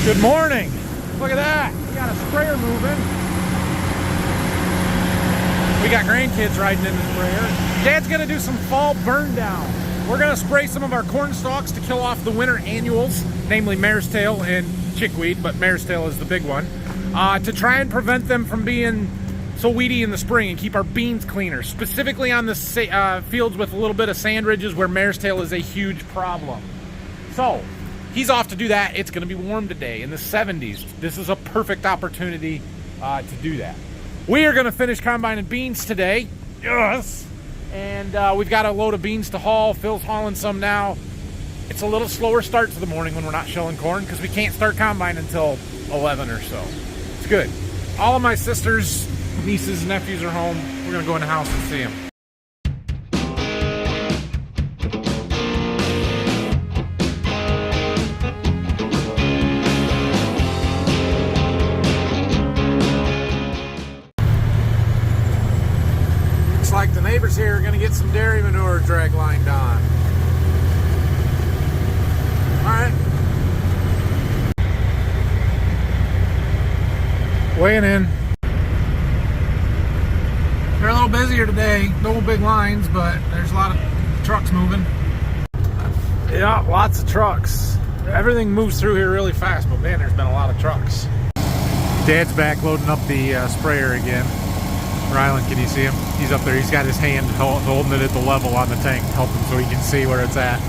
Good morning. Look at that. We got a sprayer moving. We got grandkids riding in the sprayer. Dad's gonna do some fall burn down. We're gonna spray some of our corn stalks to kill off the winter annuals, namely mare's tail and chickweed, but mare's tail is the big one, to try and prevent them from being so weedy in the spring and keep our beans cleaner, specifically on the fields with a little bit of sand ridges where mare's tail is a huge problem. So he's off to do that. It's going to be warm today in the 70s. This is a perfect opportunity to do that. We are going to finish combining beans today. Yes. And we've got a load of beans to haul. Phil's hauling some now. It's a little slower start to the morning when we're not shelling corn because we can't start combine until 11 or so. It's good. All of my sisters, nieces, and nephews are home. We're going to go in the house and see them. Like the neighbors here are going to get some dairy manure drag lined on. Alright. Weighing in. They're a little busier today. No big lines, but there's a lot of trucks moving. Yeah, lots of trucks. Everything moves through here really fast, but man, there's been a lot of trucks. Dad's back loading up the sprayer again. Rylan, can you see him? He's up there. He's got his hand holding it at the level on the tank, helping so he can see where it's at.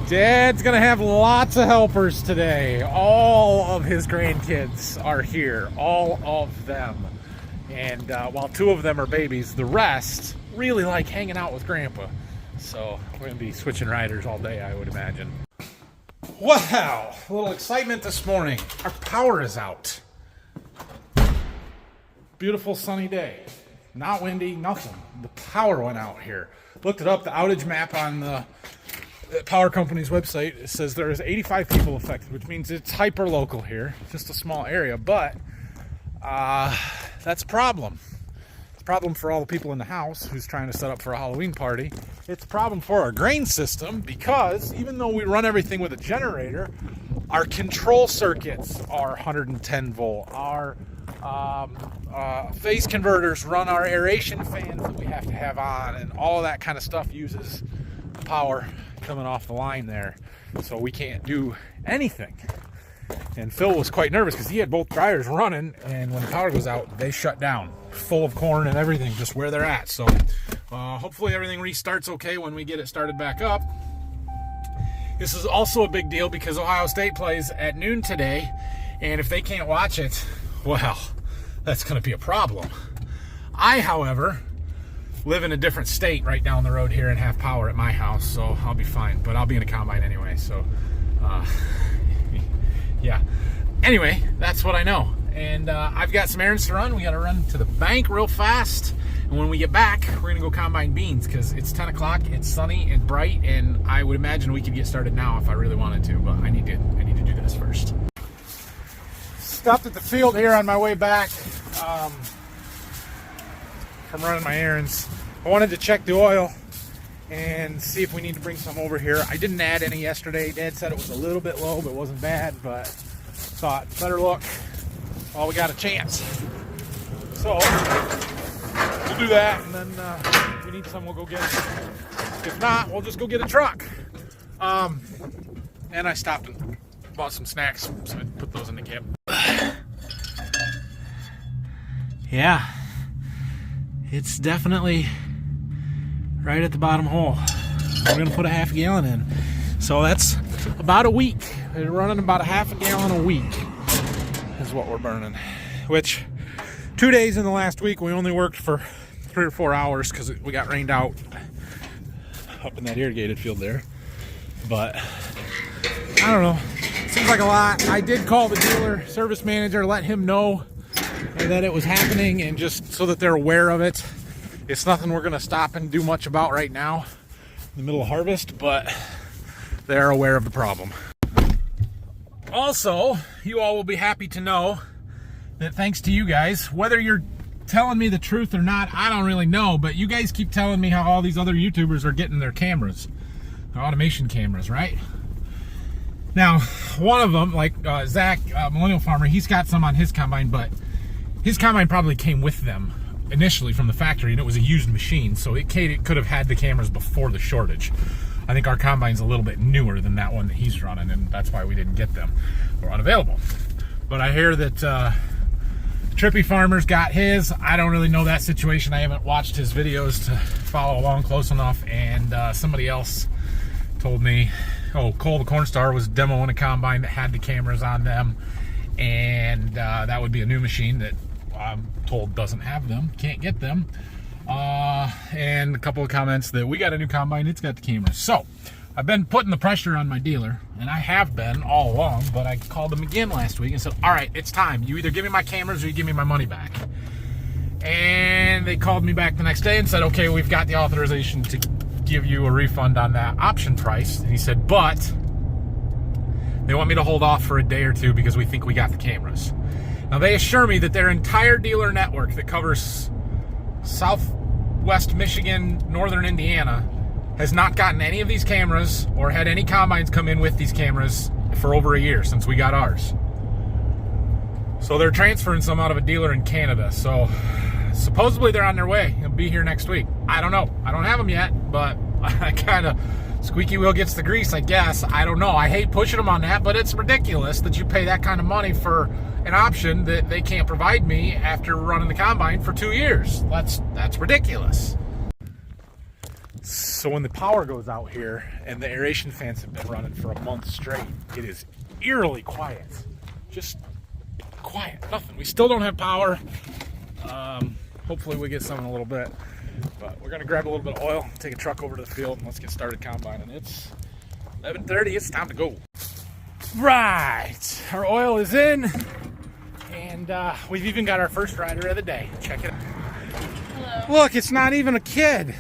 Dad's gonna have lots of helpers today. All of his grandkids are here, all of them. And while 2 of them are babies, the rest really like hanging out with Grandpa. So we're gonna be switching riders all day, I would imagine. Wow, a little excitement this morning. Our power is out. Beautiful sunny day, not windy, nothing. The power went out here. Looked it up, the outage map on the power company's website. It says there is 85 people affected, which means it's hyper local here, just a small area, but that's a problem. It's a problem for all the people in the house who's trying to set up for a Halloween party. It's a problem for our grain system because even though we run everything with a generator, our control circuits are 110 volt. Our phase converters run our aeration fans that we have to have on, and all of that kind of stuff uses power coming off the line there, so we can't do anything. And Phil was quite nervous because he had both dryers running, and when the power goes out, they shut down, full of corn and everything, just where they're at. So hopefully everything restarts okay when we get it started back up. This is also a big deal because Ohio State plays at noon today, and if they can't watch it, well, that's going to be a problem. I, however, live in a different state right down the road here and have power at my house, so I'll be fine. But I'll be in a combine anyway, so yeah. Anyway, that's what I know. And I've got some errands to run. We got to run to the bank real fast. And when we get back, we're going to go combine beans because it's 10 o'clock, it's sunny and bright, and I would imagine we could get started now if I really wanted to, but I need to do this first. Stopped at the field here on my way back from running my errands. I wanted to check the oil and see if we need to bring some over here. I didn't add any yesterday. Dad said it was a little bit low, but it wasn't bad, but thought better look while we got a chance. So we'll do that, and then if we need some, we'll go get it. If not, we'll just go get a truck. And I stopped and bought some snacks, so I put those in the cab. Yeah, it's definitely right at the bottom hole. We're gonna put a half a gallon in, so that's about a week. We're running about a half a gallon a week is what we're burning, which 2 days in the last week we only worked for 3 or 4 hours because we got rained out up in that irrigated field there. But I don't know, seems like a lot. I did call the dealer service manager, let him know that it was happening, and just so that they're aware of it. It's nothing we're gonna stop and do much about right now in the middle of harvest, but they're aware of the problem. Also, you all will be happy to know that thanks to you guys, whether you're telling me the truth or not, I don't really know, but you guys keep telling me how all these other YouTubers are getting their cameras, their automation cameras, right? Now, one of them, like Zach, Millennial Farmer, he's got some on his combine, but his combine probably came with them initially from the factory, and it was a used machine, so it could have had the cameras before the shortage. I think our combine's a little bit newer than that one that he's running, and that's why we didn't get them. They're unavailable. But I hear that Trippy Farmer's got his. I don't really know that situation. I haven't watched his videos to follow along close enough, and somebody else told me, oh, Cole the Corn Star was demoing a combine that had the cameras on them, and that would be a new machine that I'm told doesn't have them, can't get them. And a couple of comments that we got a new combine, it's got the cameras. So I've been putting the pressure on my dealer, and I have been all along, but I called them again last week and said, all right, it's time. You either give me my cameras or you give me my money back. And they called me back the next day and said, okay, we've got the authorization to give you a refund on that option price. And he said, but they want me to hold off for a day or two because we think we got the cameras. Now, they assure me that their entire dealer network that covers Southwest Michigan, Northern Indiana, has not gotten any of these cameras or had any combines come in with these cameras for over a year since we got ours. So they're transferring some out of a dealer in Canada. So supposedly they're on their way. They'll be here next week. I don't know. I don't have them yet, but I kind of, squeaky wheel gets the grease, I guess. I don't know. I hate pushing them on that, but it's ridiculous that you pay that kind of money for an option that they can't provide me after running the combine for 2 years. That's ridiculous. So when the power goes out here and the aeration fans have been running for a month straight, it is eerily quiet. Just quiet, nothing. We still don't have power. Hopefully we get some in a little bit, but we're gonna grab a little bit of oil, take a truck over to the field, and let's get started combining. It's 11:30, it's time to go. Right, our oil is in, and we've even got our first rider of the day. Check it out. Hello. Look, it's not even a kid.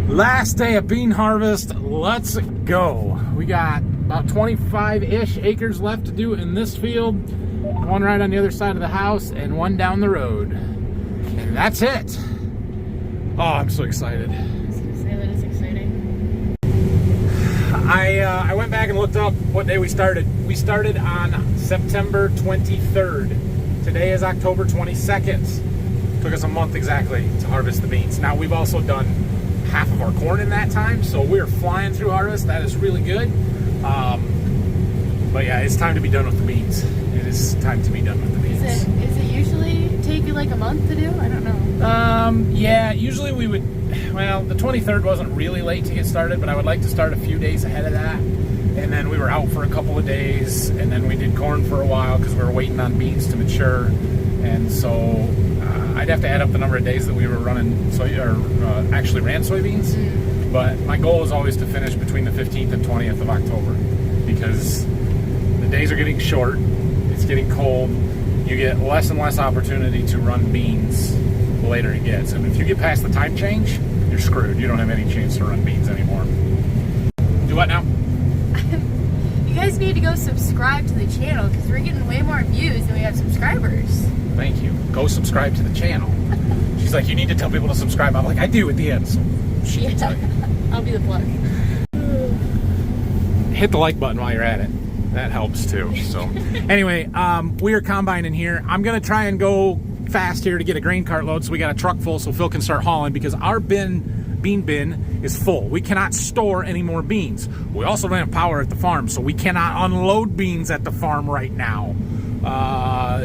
Last day of bean harvest, let's go. We got about 25-ish acres left to do in this field, one right on the other side of the house and one down the road. And that's it. Oh, I'm so excited. I was gonna say that is exciting. I went back and looked up what day we started. We started on September 23rd. Today is October 22nd. Took us a month exactly to harvest the beans. Now, we've also done half of our corn in that time, so we're flying through harvest. That is really good. But yeah, it's time to be done with the beans. It is time to be done with the beans. Is it usually take you like a month to do? I don't know. Yeah, usually we would, well, the 23rd wasn't really late to get started, but I would like to start a few days ahead of that. And then we were out for a couple of days, and then we did corn for a while because we were waiting on beans to mature. And so I'd have to add up the number of days that we were running actually ran soybeans. But my goal is always to finish between the 15th and 20th of October because the days are getting short, it's getting cold, you get less and less opportunity to run beans the later it gets. And if you get past the time change, you're screwed. You don't have any chance to run beans anymore. Do what now? You guys need to go subscribe to the channel because we're getting way more views than we have subscribers. Thank you. Go subscribe to the channel. She's like, you need to tell people to subscribe. I'm like, I do at the end. So yeah, I'll be the plug. Hit the like button while you're at it. That helps too. So anyway, we are combining here. I'm gonna try and go fast here to get a grain cart load so we got a truck full so Phil can start hauling because our bean bin is full. We cannot store any more beans. We also don't have power at the farm, so we cannot unload beans at the farm right now.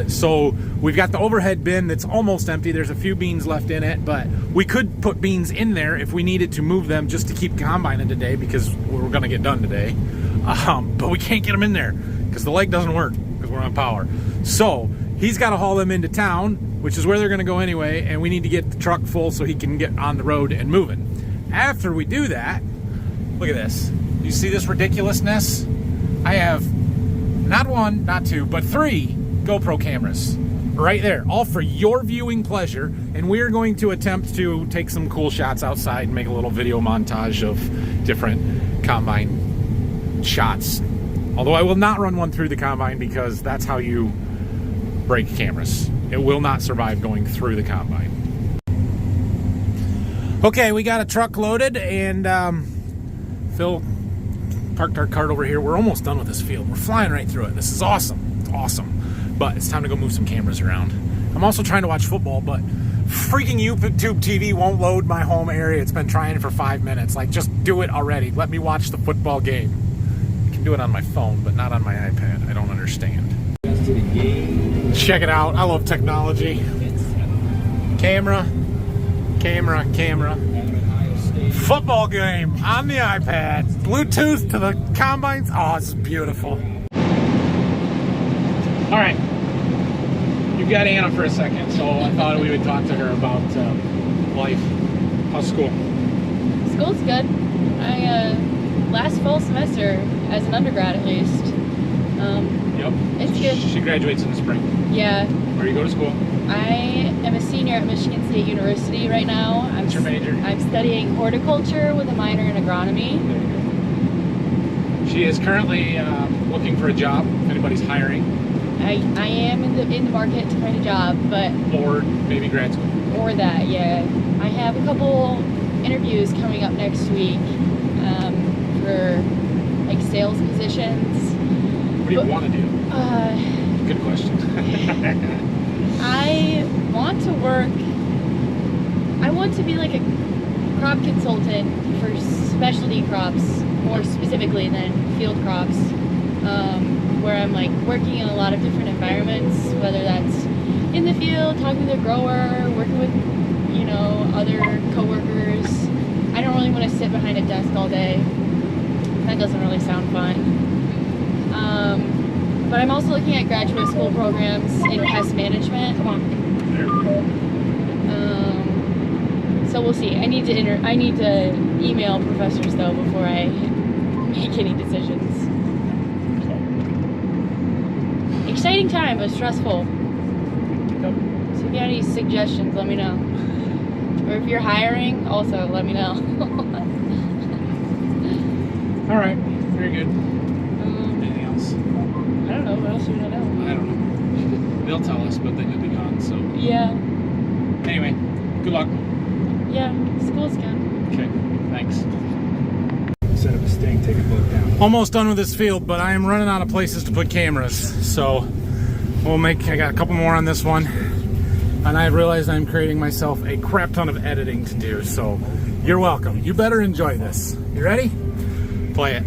So we've got the overhead bin that's almost empty. There's a few beans left in it, but we could put beans in there if we needed to move them just to keep combining today because we're gonna get done today. But we can't get them in there because the leg doesn't work because we're on power. So he's got to haul them into town, which is where they're gonna go anyway, and we need to get the truck full so he can get on the road and moving. After we do that, look at this. You see this ridiculousness? I have not one, not two, but 3 GoPro cameras right there, all for your viewing pleasure. And we're going to attempt to take some cool shots outside and make a little video montage of different combine shots. Although I will not run one through the combine because that's how you break cameras. It will not survive going through the combine. Okay, we got a truck loaded and Phil parked our cart over here. We're almost done with this field. We're flying right through it. This is awesome. It's awesome. But it's time to go move some cameras around. I'm also trying to watch football, but freaking YouTube TV won't load my home area. It's been trying for 5 minutes. Like, just do it already. Let me watch the football game. I can do it on my phone, but not on my iPad. I don't understand. Check it out. I love technology. Camera. Football game on the iPad. Bluetooth to the combines. Oh, this is beautiful. All right. You've got Anna for a second, so I thought we would talk to her about life. How's school? School's good. I last fall semester as an undergrad at least. Yep. It's good. She graduates in the spring. Yeah. Where do you go to school? I am a senior at Michigan State University right now. What's your major? I'm studying horticulture with a minor in agronomy. There you go. She is currently looking for a job, if anybody's hiring. I am in the market to find a job, but Or maybe grad school. or that, yeah. I have a couple interviews coming up next week for like sales positions. What do you want to do? Good question. I want to work. I want to be like a crop consultant for specialty crops, more specifically than field crops, where I'm like working in a lot of different environments, whether that's in the field, talking to the grower, working with, you know, other coworkers. I don't really want to sit behind a desk all day. That doesn't really sound fun. But I'm also looking at graduate school programs in pest management. Come on. There we go. So we'll see. I need to email professors though before I make any decisions. Exciting time, but stressful. Yep. So if you have any suggestions, let me know. Or if you're hiring, also let me know. All right. Very good. Anything else? I don't know. What else do you know? I don't know. They'll tell us, but then you'll be gone. So Yeah. anyway, good luck. Yeah. School's good. Okay. Thanks. Instead of a sting, take a boat down. Almost done with this field, but I am running out of places to put cameras. So I got a couple more on this one. And I realized I'm creating myself a crap ton of editing to do. So you're welcome. You better enjoy this. You ready? Play it.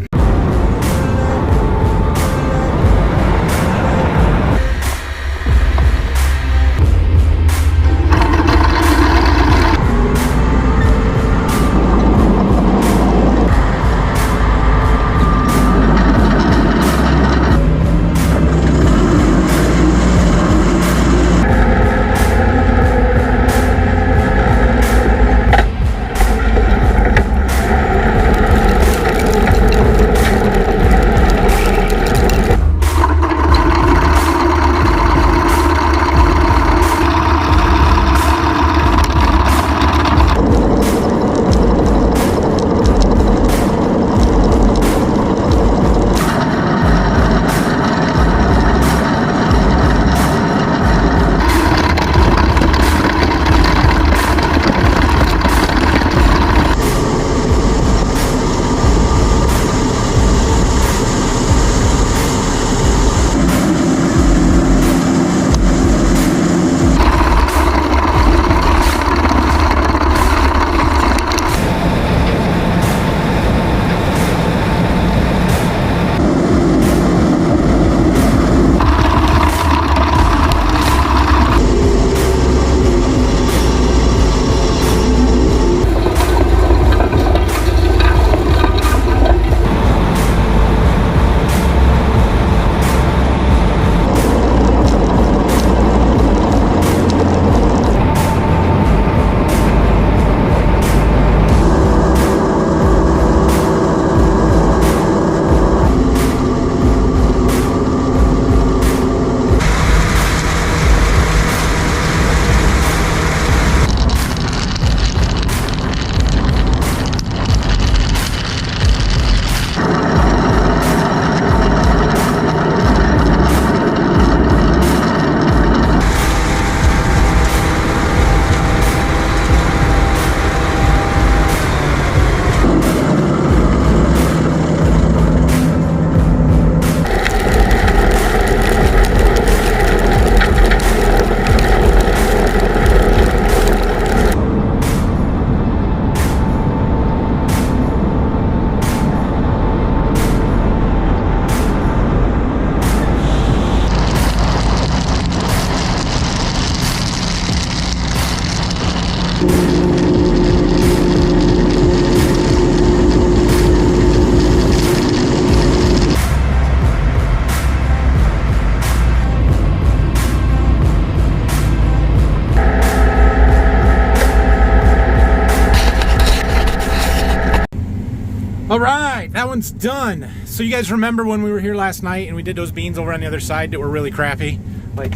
All right, that one's done. So you guys remember when we were here last night and we did those beans over on the other side that were really crappy? Like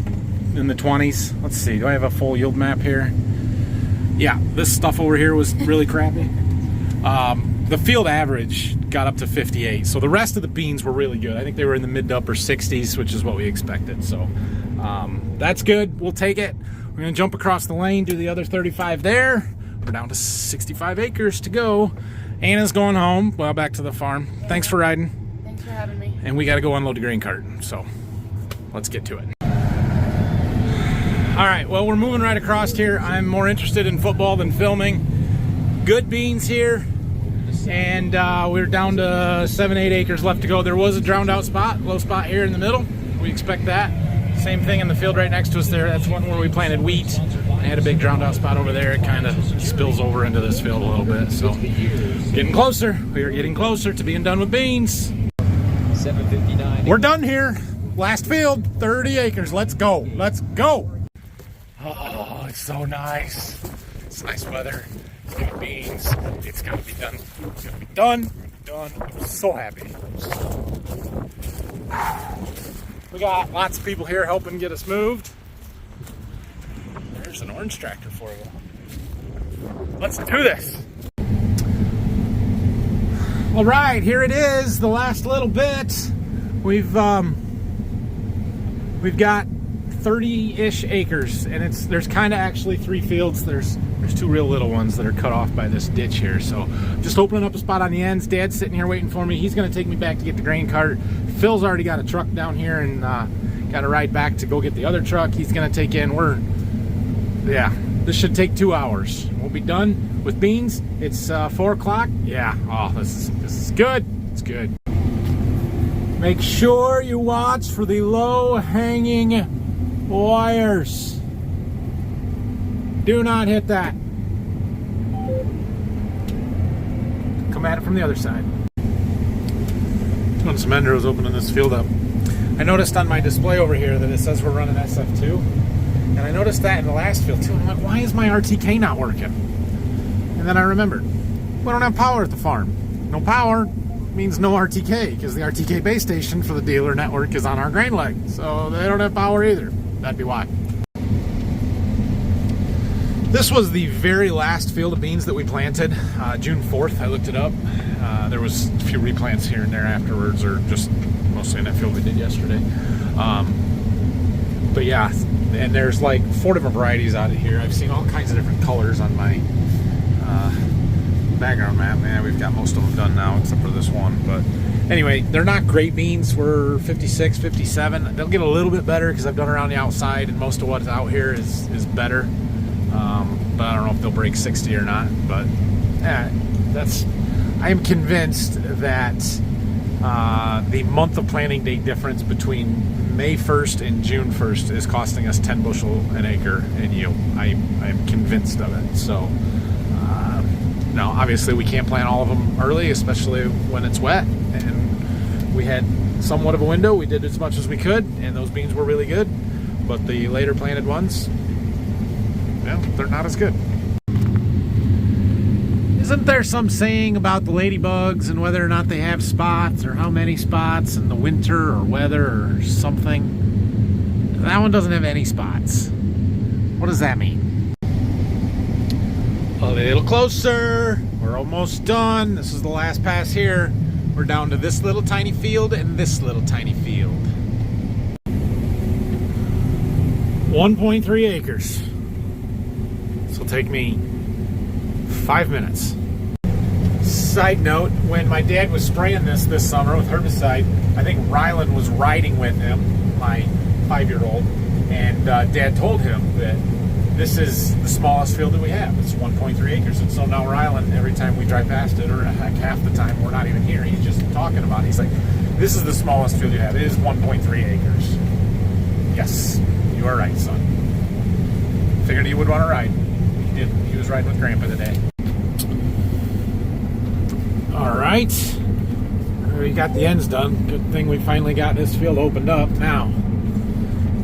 in the 20s. Let's see, do I have a full yield map here? Yeah, this stuff over here was really crappy. The field average got up to 58. So the rest of the beans were really good. I think they were in the mid to upper 60s, which is what we expected. So that's good. We'll take it. We're going to jump across the lane, do the other 35 there. We're down to 65 acres to go. Anna's going home. Well, back to the farm. Thanks for riding. Thanks for having me. And we got to go unload the grain cart. So let's get to it. All right, well, we're moving right across here. I'm more interested in football than filming. Good beans here. And we're down to 7-8 acres left to go. There was a drowned out spot, low spot here in the middle. We expect that. Same thing in the field right next to us there. That's one where we planted wheat. I had a big drowned out spot over there. It kind of spills over into this field a little bit. So getting closer. We are getting closer to being done with beans. 7:59. We're done here. Last field, 30 acres. Let's go. Let's go. Oh, it's so nice. It's nice weather. It's got beans. It's got to be done. It's got to be done. Done. I'm so happy. We got lots of people here helping get us moved. There's an orange tractor for you. Let's do this. All right, here it is, the last little bit. We've got 30-ish acres, and there's kind of actually 3 fields. There's 2 real little ones that are cut off by this ditch here. So just opening up a spot on the ends. Dad's sitting here waiting for me. He's going to take me back to get the grain cart. Phil's already got a truck down here and got to ride back to go get the other truck. He's going to take in. This should take 2 hours. We'll be done with beans. It's 4 o'clock. Yeah. Oh, this is good. It's good. Make sure you watch for the low-hanging wires. Do not hit that. Come at it from the other side. Doing some end rows, opening this field up. I noticed on my display over here that it says we're running SF2. And I noticed that in the last field too. And I'm like, why is my RTK not working? And then I remembered, we don't have power at the farm. No power means no RTK, because the RTK base station for the dealer network is on our grain leg. So they don't have power either. That'd be why. This was the very last field of beans that we planted, June 4th. I looked it up. There was a few replants here and there afterwards, or just mostly in that field we did yesterday. But yeah, and there's like 4 different varieties out of here. I've seen all kinds of different colors on my background map. Man, we've got most of them done now except for this one. But anyway, they're not great beans. We're 56, 57. They'll get a little bit better because I've done around the outside, and most of what's out here is better. But I don't know if they'll break 60 or not. But I am convinced that the month of planting date difference between May 1st and June 1st is costing us 10 bushel an acre in yield. I am convinced of it. So now obviously we can't plant all of them early, especially when it's wet, and we had somewhat of a window. We did as much as we could, and those beans were really good, but the later planted ones, well, they're not as good. Isn't there some saying about the ladybugs and whether or not they have spots, or how many spots in the winter or weather or something? That one doesn't have any spots. What does that mean? A little closer. We're almost done. This is the last pass here. We're down to this little tiny field and this little tiny field. 1.3 acres. This will take me 5 minutes. Side note, when my dad was spraying this summer with herbicide, I think Rylan was riding with him, my 5-year-old, and Dad told him that this is the smallest field that we have. It's 1.3 acres, and so now Rylan, every time we drive past it, or heck, half the time we're not even here, he's just talking about it. He's like, this is the smallest field you have. It is 1.3 acres. Yes, you are right, son. Figured he would want to ride. He did. He was riding with Grandpa today. All right, we got the ends done. Good thing we finally got this field opened up. Now,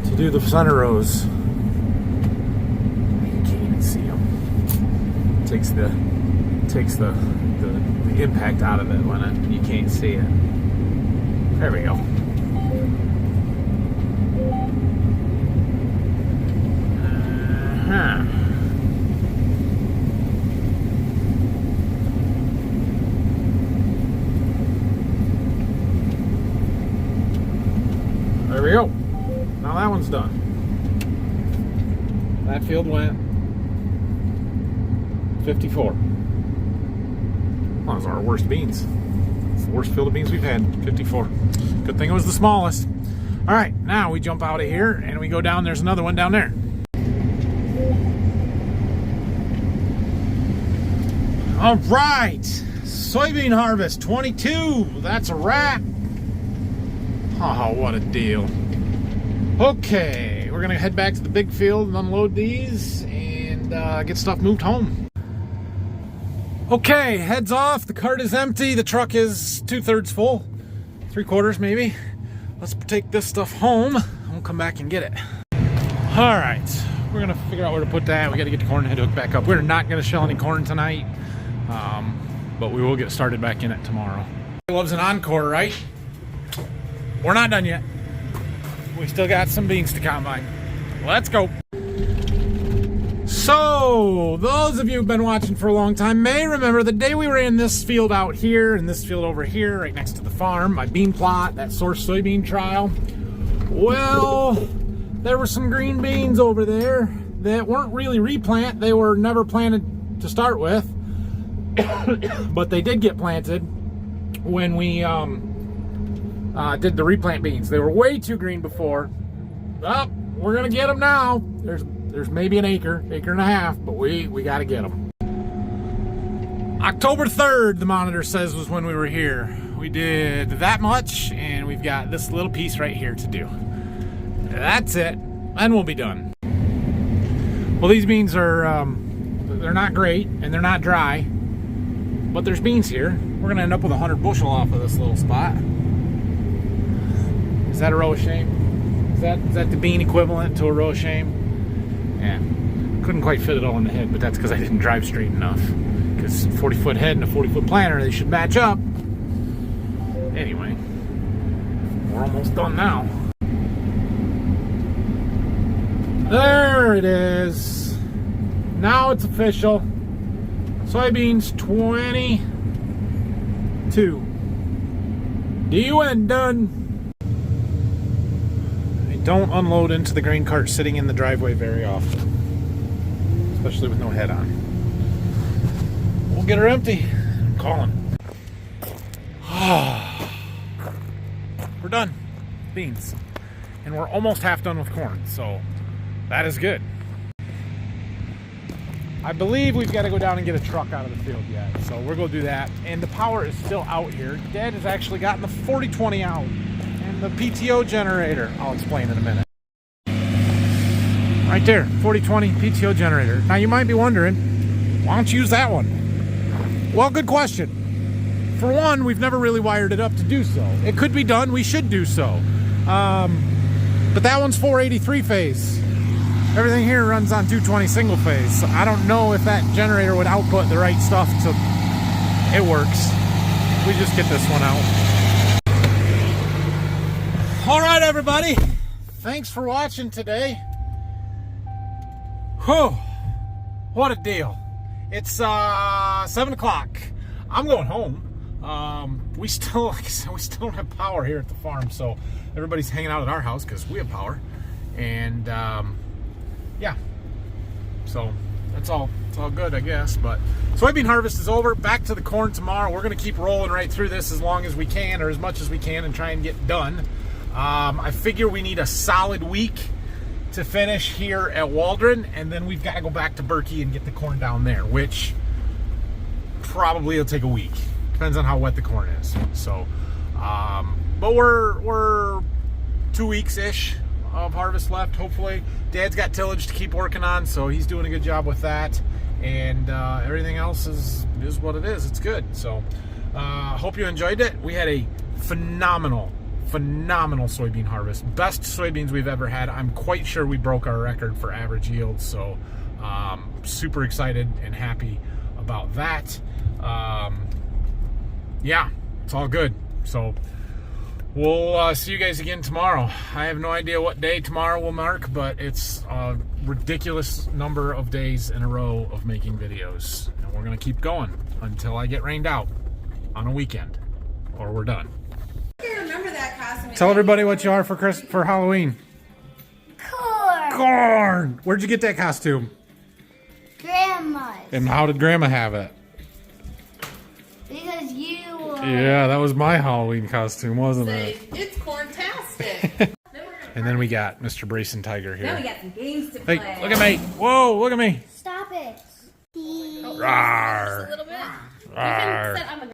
to do the center rows. You can't even see them. Takes the the impact out of it when you can't see it. There we go. There we go. Now that one's done. That field went 54. Well, those are our worst beans. It's the worst field of beans we've had, 54. Good thing it was the smallest. All right, now we jump out of here and we go down. There's another one down there. All right, soybean harvest 22. That's a wrap. Oh, what a deal. Okay, we're gonna head back to the big field and unload these and get stuff moved home. Okay, heads off. The cart is empty. The truck is 2/3 full, 3/4 maybe. Let's take this stuff home and we'll come back and get it. All right, we're gonna figure out where to put that. We gotta get the corn head hooked back up. We're not gonna shell any corn tonight, but we will get started back in it tomorrow. Loves an encore, right? We're not done yet. We still got some beans to combine. Let's go. So, those of you who've been watching for a long time may remember the day we ran this field out here and this field over here right next to the farm, my bean plot, that source soybean trial. Well, there were some green beans over there that weren't really replant. They were never planted to start with, but they did get planted when we did the replant beans. They were way too green before. Well, we're gonna get them now. There's maybe an acre and a half, but we gotta get them. October 3rd, the monitor says, was when we were here. We did that much, and we've got this little piece right here to do. That's it, and we'll be done. Well, these beans are, they're not great, and they're not dry, but there's beans here. We're gonna end up with 100 bushel off of this little spot. Is that a row of shame? Is that the bean equivalent to a row of shame? Yeah, couldn't quite fit it all in the head, but that's because I didn't drive straight enough. Because 40-foot head and a 40-foot planter, they should match up. Anyway, we're almost done now. There it is. Now it's official. Soybeans 22. DUN done. Don't unload into the grain cart sitting in the driveway very often, especially with no head on. We'll get her empty. I'm calling. We're done. Beans. And we're almost half done with corn, so that is good. I believe we've got to go down and get a truck out of the field yet, so we're going to do that. And the power is still out here. Dad has actually gotten the 4020 out. The PTO generator. I'll explain in a minute. Right there, 4020 PTO generator. Now you might be wondering, why don't you use that one? Well, good question. For one, we've never really wired it up to do so. It could be done, we should do so. But that one's 483 phase. Everything here runs on 220 single phase. So I don't know if that generator would output the right stuff to... It works. We just get this one out. All right, everybody. Thanks for watching today. Whew, what a deal. It's 7 o'clock. I'm going home. We still, like I said, we still don't have power here at the farm, so everybody's hanging out at our house because we have power. And yeah, so it's all good, I guess. But soybean harvest is over. Back to the corn tomorrow. We're gonna keep rolling right through this as long as we can, or as much as we can, and try and get done. I figure we need a solid week to finish here at Waldron, and then we've got to go back to Berkey and get the corn down there, which probably will take a week. Depends on how wet the corn is. So, but we're 2 weeks-ish of harvest left, hopefully. Dad's got tillage to keep working on, so he's doing a good job with that. And everything else is what it is. It's good. So, hope you enjoyed it. We had a phenomenal soybean harvest. Best soybeans we've ever had. I'm quite sure we broke our record for average yield. So super excited and happy about that. Yeah, it's all good. So we'll see you guys again tomorrow. I have no idea what day tomorrow will mark, but it's a ridiculous number of days in a row of making videos. And we're going to keep going until I get rained out on a weekend, or we're done. I remember that costume. Tell everybody what you are for Halloween. Corn! Where'd you get that costume? Grandma's. And how did Grandma have it? Because you were. Yeah, that was my Halloween costume, wasn't it? It's corn-tastic. And then we got Mr. Brayson Tiger here. Now we got some games to play. Hey, look at me. Whoa, look at me. Stop it. Rawr. A little bit. Rawr. You can set, I'm a